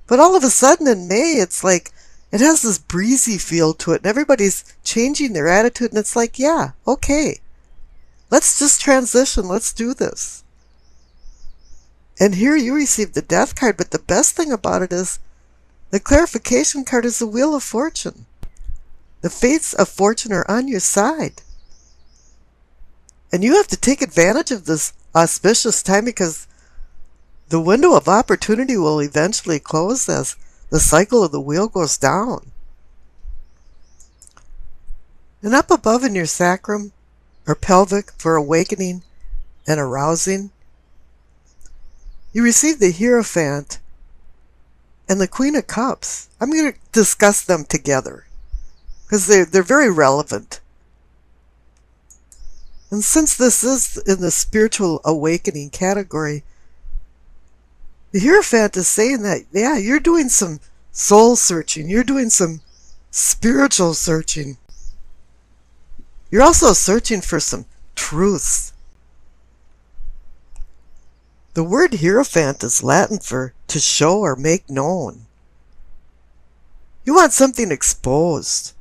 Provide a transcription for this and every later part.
But all of a sudden in May, it's like it has this breezy feel to it, and everybody's changing their attitude, and it's like, yeah, okay, let's just transition, let's do this. And here you receive the Death card, but the best thing about it is the clarification card is the Wheel of Fortune. The fates of fortune are on your side. And you have to take advantage of this auspicious time, because the window of opportunity will eventually close as the cycle of the wheel goes down. And up above in your sacrum, or pelvic, for awakening and arousing, you receive the Hierophant and the Queen of Cups. I'm going to discuss them together because they're very relevant. And since this is in the spiritual awakening category, the Hierophant is saying that, yeah, you're doing some soul searching. You're doing some spiritual searching. You're also searching for some truths. The word Hierophant is Latin for to show or make known. You want something exposed.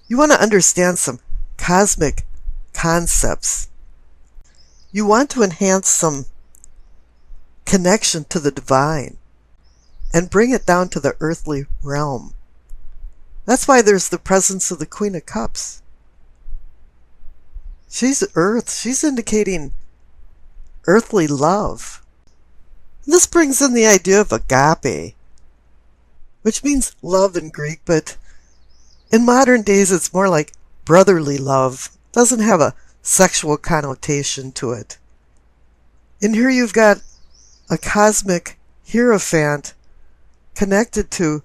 You want to understand some cosmic concepts. You want to enhance some connection to the divine and bring it down to the earthly realm. That's why there's the presence of the Queen of Cups. She's earth. She's indicating earthly love. This brings in the idea of agape, which means love in Greek, but in modern days it's more like brotherly love. It doesn't have a sexual connotation to it. And here you've got a cosmic Hierophant connected to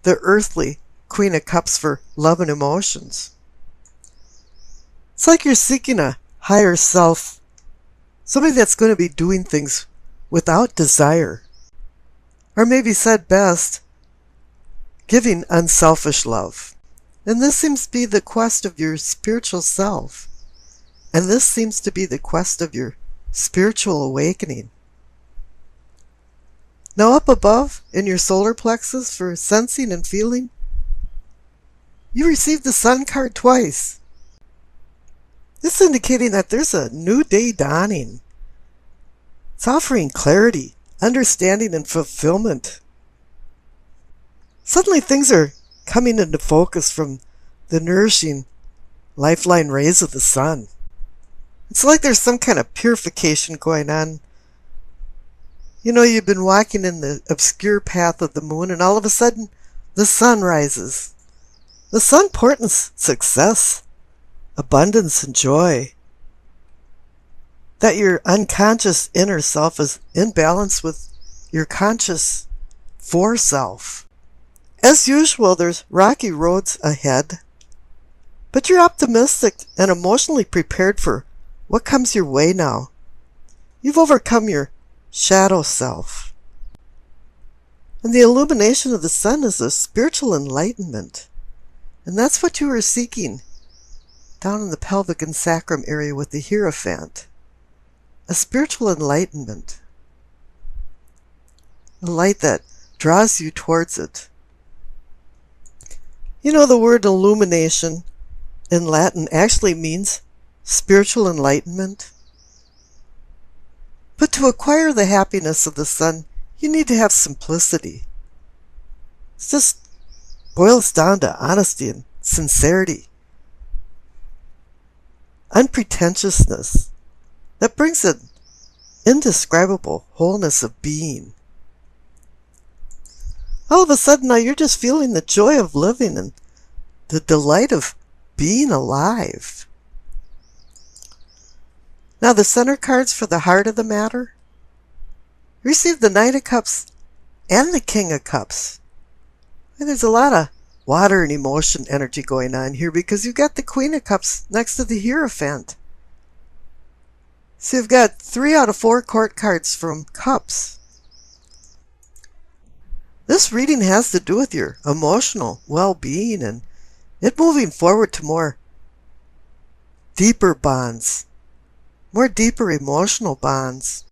the earthly Queen of Cups for love and emotions. It's like you're seeking a higher self, somebody that's going to be doing things without desire. Or maybe said best, giving unselfish love. And this seems to be the quest of your spiritual self. And this seems to be the quest of your spiritual awakening. Now up above, in your solar plexus for sensing and feeling, you receive the Sun card twice. This is indicating that there's a new day dawning. It's offering clarity, understanding, and fulfillment. Suddenly things are coming into focus from the nourishing lifeline rays of the sun. It's like there's some kind of purification going on. You know, you've been walking in the obscure path of the moon, and all of a sudden the sun rises. The sun portends success, abundance, and joy. That your unconscious inner self is in balance with your conscious fore self. As usual, there's rocky roads ahead, but you're optimistic and emotionally prepared for what comes your way now. You've overcome your shadow self. And the illumination of the sun is a spiritual enlightenment. And that's what you are seeking down in the pelvic and sacrum area with the Hierophant. A spiritual enlightenment. A light that draws you towards it. You know, the word illumination in Latin actually means spiritual enlightenment. But to acquire the happiness of the sun, you need to have simplicity. It just boils down to honesty and sincerity. Unpretentiousness. That brings an indescribable wholeness of being. All of a sudden now you're just feeling the joy of living and the delight of being alive. Now the center cards for the heart of the matter. Receive the Knight of Cups and the King of Cups. And there's a lot of water and emotion energy going on here because you've got the Queen of Cups next to the Hierophant. So you've got 3 out of 4 court cards from Cups. This reading has to do with your emotional well-being and it moving forward to more deeper bonds, more deeper emotional bonds.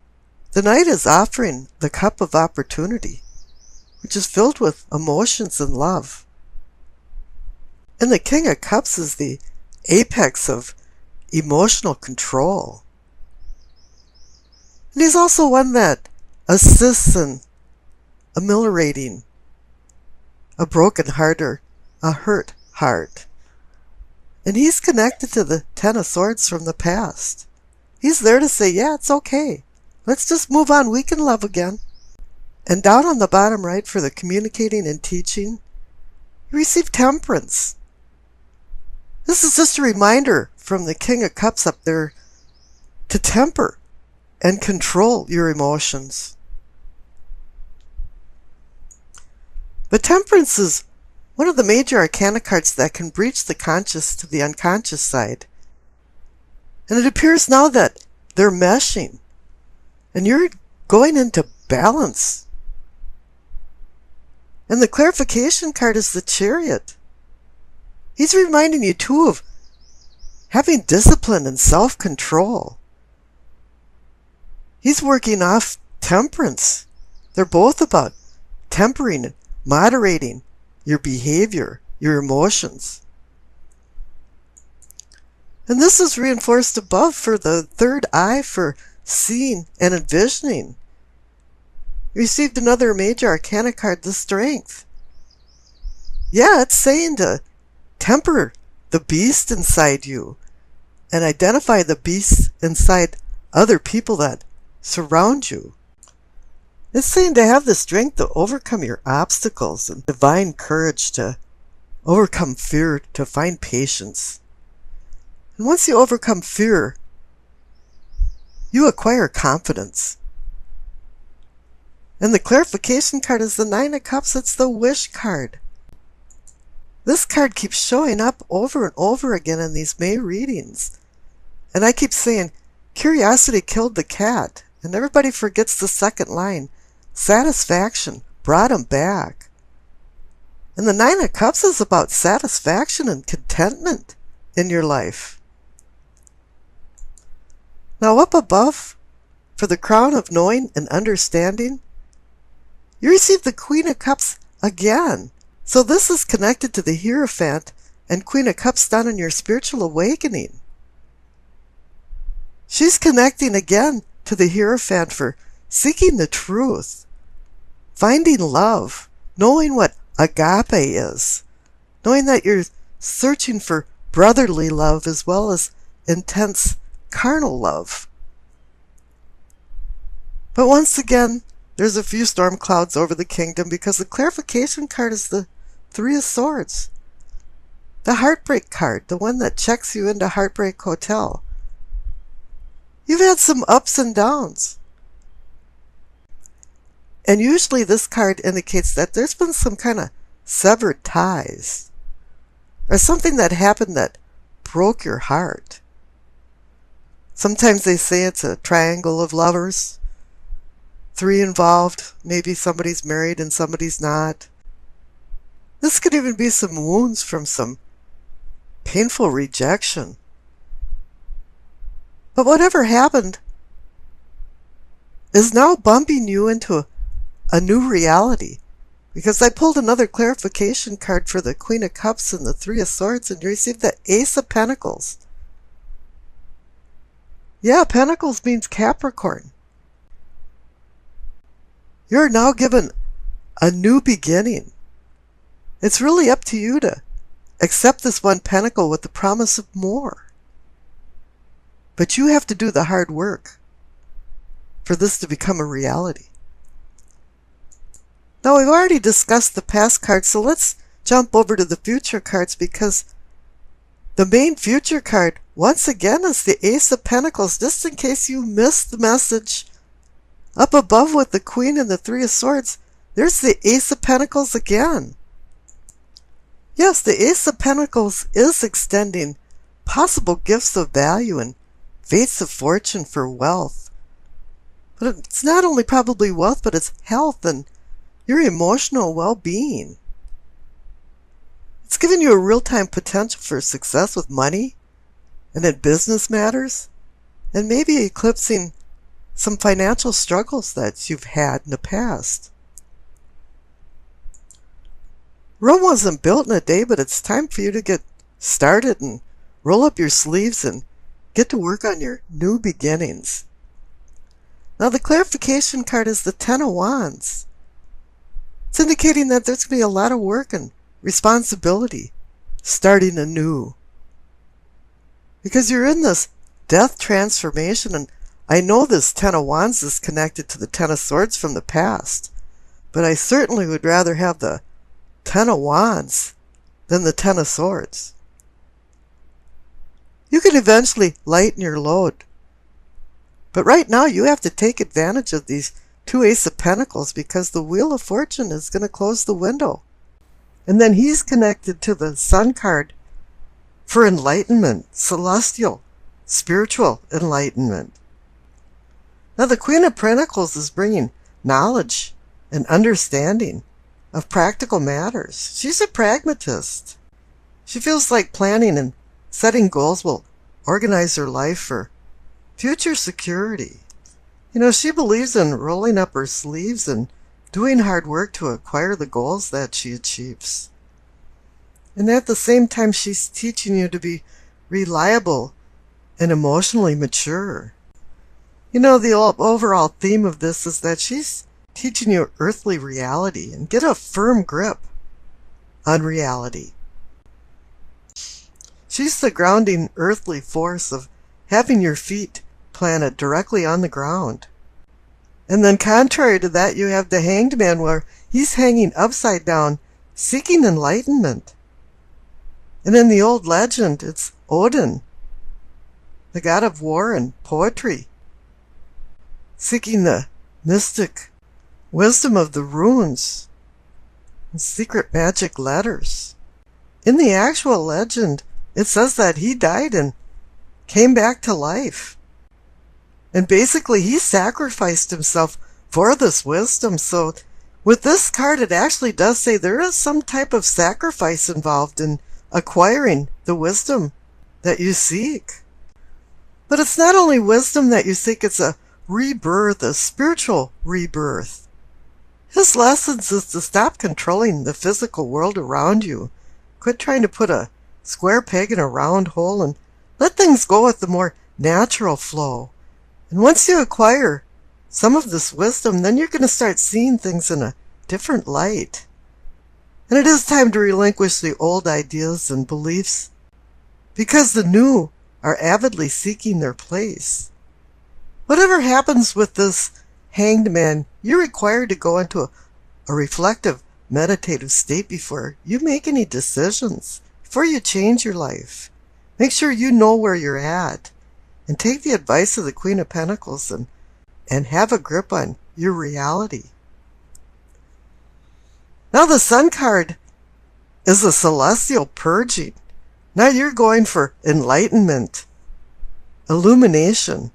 The Knight is offering the cup of opportunity. which is filled with emotions and love. And the King of Cups is the apex of emotional control. And he's also one that assists in ameliorating a broken heart or a hurt heart. And he's connected to the Ten of Swords from the past. He's there to say, yeah, it's okay. Let's just move on. We can love again. And down on the bottom right for the communicating and teaching, you receive Temperance. This is just a reminder from the King of Cups up there to temper and control your emotions. But Temperance is one of the major arcana cards that can breach the conscious to the unconscious side. And it appears now that they're meshing. And you're going into balance. And the clarification card is the Chariot. He's reminding you too of having discipline and self-control. He's working off temperance. They're both about tempering and moderating your behavior, your emotions. And this is reinforced above for the third eye for seeing and envisioning. You received another major arcana card, the Strength. Yeah, it's saying to temper the beast inside you and identify the beasts inside other people that surround you. It's saying to have the strength to overcome your obstacles and divine courage to overcome fear, to find patience. And once you overcome fear, you acquire confidence. And the clarification card is the Nine of Cups. It's the Wish card. This card keeps showing up over and over again in these May readings. And I keep saying, curiosity killed the cat. And everybody forgets the second line. Satisfaction brought him back. And the Nine of Cups is about satisfaction and contentment in your life. Now up above, for the crown of knowing and understanding, you receive the Queen of Cups again. So this is connected to the Hierophant and Queen of Cups down in your spiritual awakening. She's connecting again to the Hierophant for seeking the truth, finding love, knowing what agape is, knowing that you're searching for brotherly love as well as intense carnal love. But once again, there's a few storm clouds over the kingdom because the clarification card is the Three of Swords. The Heartbreak card, the one that checks you into Heartbreak Hotel. You've had some ups and downs. And usually this card indicates that there's been some kind of severed ties. Or something that happened that broke your heart. Sometimes they say it's a triangle of lovers. 3 involved. Maybe somebody's married and somebody's not. This could even be some wounds from some painful rejection. But whatever happened is now bumping you into a new reality. Because I pulled another clarification card for the Queen of Cups and the Three of Swords, and you received the Ace of Pentacles. Yeah, Pentacles means Capricorn. You're now given a new beginning. It's really up to you to accept this one pentacle with the promise of more. But you have to do the hard work for this to become a reality. Now, we've already discussed the past cards, so let's jump over to the future cards because the main future card, once again, is the Ace of Pentacles, just in case you missed the message. Up above with the Queen and the Three of Swords, there's the Ace of Pentacles again. Yes, the Ace of Pentacles is extending possible gifts of value and fates of fortune for wealth. But it's not only probably wealth, but it's health and your emotional well-being. It's giving you a real-time potential for success with money and in business matters, and maybe eclipsing some financial struggles that you've had in the past. Rome wasn't built in a day, but it's time for you to get started and roll up your sleeves and get to work on your new beginnings. Now the clarification card is the Ten of Wands. It's indicating that there's going to be a lot of work and responsibility starting anew. Because you're in this death transformation, and I know this Ten of Wands is connected to the Ten of Swords from the past, but I certainly would rather have the Ten of Wands than the Ten of Swords. You can eventually lighten your load, but right now you have to take advantage of these two Ace of Pentacles, because the Wheel of Fortune is going to close the window. And then he's connected to the Sun card for enlightenment, celestial, spiritual enlightenment. Now the Queen of Pentacles is bringing knowledge and understanding of practical matters. She's a pragmatist. She feels like planning and setting goals will organize her life for future security. You know, she believes in rolling up her sleeves and doing hard work to acquire the goals that she achieves. And at the same time, she's teaching you to be reliable and emotionally mature. You know, the overall theme of this is that she's teaching you earthly reality and get a firm grip on reality. She's the grounding earthly force of having your feet planted directly on the ground. And then contrary to that, you have the Hanged Man, where he's hanging upside down, seeking enlightenment. And in the old legend, it's Odin, the god of war and poetry, seeking the mystic wisdom of the runes and secret magic letters. In the actual legend, it says that he died and came back to life. And basically, he sacrificed himself for this wisdom. So with this card, it actually does say there is some type of sacrifice involved in acquiring the wisdom that you seek. But it's not only wisdom that you seek, it's a rebirth, a spiritual rebirth. His lessons is to stop controlling the physical world around you. Quit trying to put a square peg in a round hole and let things go with the more natural flow. And once you acquire some of this wisdom, then you're going to start seeing things in a different light. And it is time to relinquish the old ideas and beliefs, because the new are avidly seeking their place. Whatever happens with this Hanged Man, you're required to go into a reflective, meditative state before you make any decisions, before you change your life. Make sure you know where you're at, and take the advice of the Queen of Pentacles and have a grip on your reality. Now the Sun card is a celestial purging. Now you're going for enlightenment. Illumination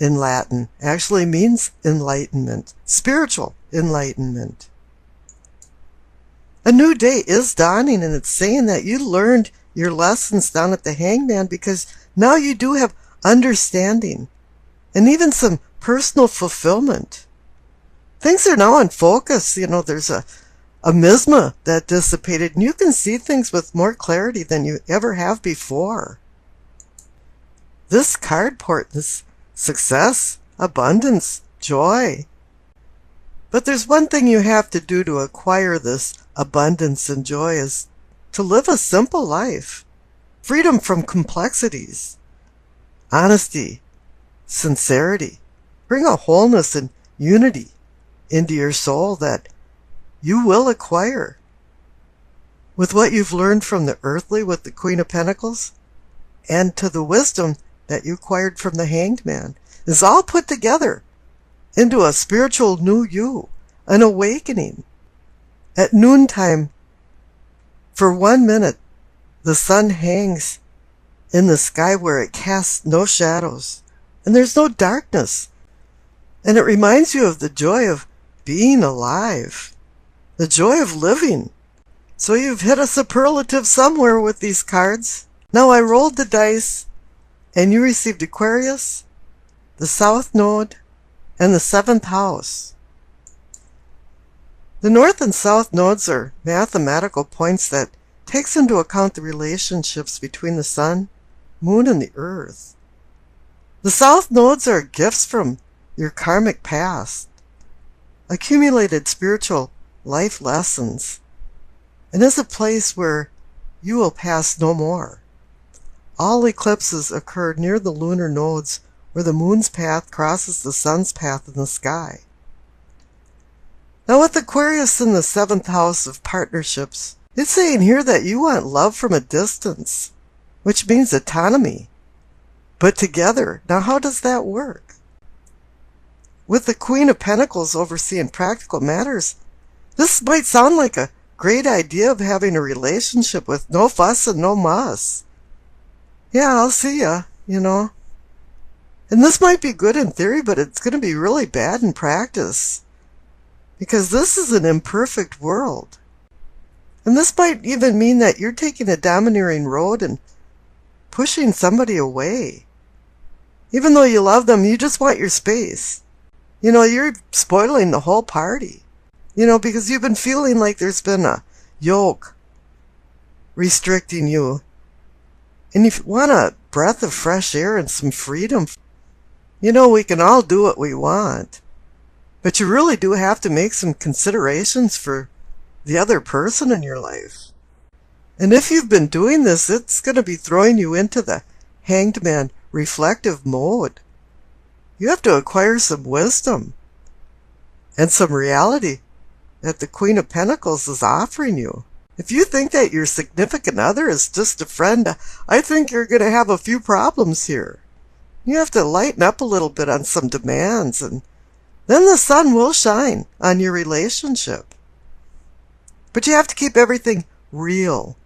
in Latin actually means enlightenment, spiritual enlightenment. A new day is dawning, and it's saying that you learned your lessons down at the Hangman, because now you do have understanding and even some personal fulfillment. Things are now in focus. You know, there's a miasma that dissipated, and you can see things with more clarity than you ever have before. This card portends success, abundance, joy. But there's one thing you have to do to acquire this abundance and joy, is to live a simple life. Freedom from complexities. Honesty, sincerity. Bring a wholeness and unity into your soul that you will acquire. With what you've learned from the earthly with the Queen of Pentacles, and to the wisdom that you acquired from the Hanged Man, is all put together into a spiritual new you, an awakening. At noontime, for 1 minute, the sun hangs in the sky where it casts no shadows, and there's no darkness. And it reminds you of the joy of being alive, the joy of living. So you've hit a superlative somewhere with these cards. Now I rolled the dice, and you received Aquarius, the South Node, and the 7th house. The north and south nodes are mathematical points that takes into account the relationships between the sun, moon, and the earth. The south nodes are gifts from your karmic past, accumulated spiritual life lessons, and is a place where you will pass no more. All eclipses occur near the lunar nodes where the moon's path crosses the sun's path in the sky. Now with Aquarius in the 7th house of partnerships, it's saying here that you want love from a distance, which means autonomy, but together. Now how does that work? With the Queen of Pentacles overseeing practical matters, this might sound like a great idea of having a relationship with no fuss and no muss. Yeah, I'll see ya, you know. And this might be good in theory, but it's going to be really bad in practice. Because this is an imperfect world. And this might even mean that you're taking a domineering road and pushing somebody away. Even though you love them, you just want your space. You know, you're spoiling the whole party. You know, because you've been feeling like there's been a yoke restricting you. And if you want a breath of fresh air and some freedom, you know, we can all do what we want. But you really do have to make some considerations for the other person in your life. And if you've been doing this, it's going to be throwing you into the Hanged Man reflective mode. You have to acquire some wisdom and some reality that the Queen of Pentacles is offering you. If you think that your significant other is just a friend, I think you're going to have a few problems here. You have to lighten up a little bit on some demands, and then the sun will shine on your relationship. But you have to keep everything real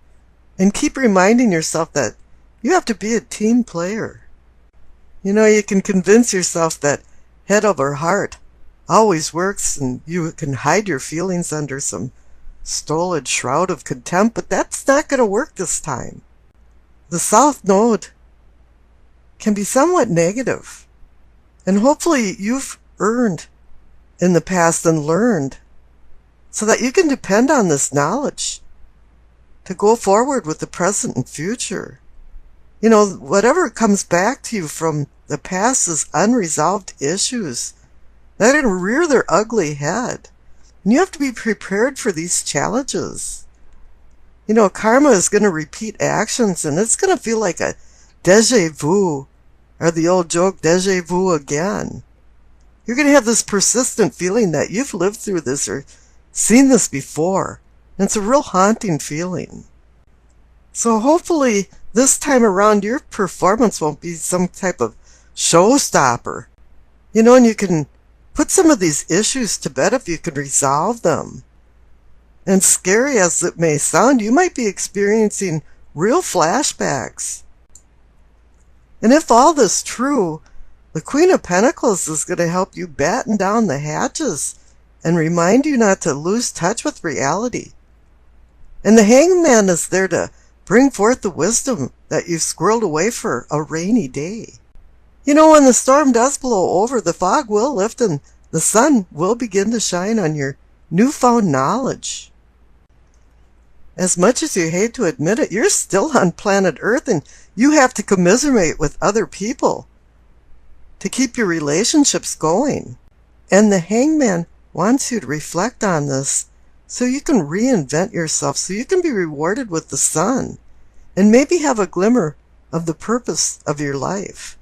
and keep reminding yourself that you have to be a team player. You know, you can convince yourself that head over heart always works, and you can hide your feelings under some stolid shroud of contempt, but that's not going to work this time. The South Node can be somewhat negative, and hopefully you've earned in the past and learned so that you can depend on this knowledge to go forward with the present and future. You know, whatever comes back to you from the past is unresolved issues that are going to rear their ugly head. And you have to be prepared for these challenges. You know, karma is going to repeat actions, and it's going to feel like a déjà vu, or the old joke, déjà vu again. You're going to have this persistent feeling that you've lived through this or seen this before. And it's a real haunting feeling. So hopefully this time around your performance won't be some type of showstopper. You know, and you can put some of these issues to bed if you can resolve them. And scary as it may sound, you might be experiencing real flashbacks. And if all this is true, the Queen of Pentacles is going to help you batten down the hatches and remind you not to lose touch with reality. And the Hanged Man is there to bring forth the wisdom that you've squirreled away for a rainy day. You know, when the storm does blow over, the fog will lift and the sun will begin to shine on your newfound knowledge. As much as you hate to admit it, you're still on planet Earth, and you have to commiserate with other people to keep your relationships going. And the Hanged Man wants you to reflect on this so you can reinvent yourself, so you can be rewarded with the sun and maybe have a glimmer of the purpose of your life.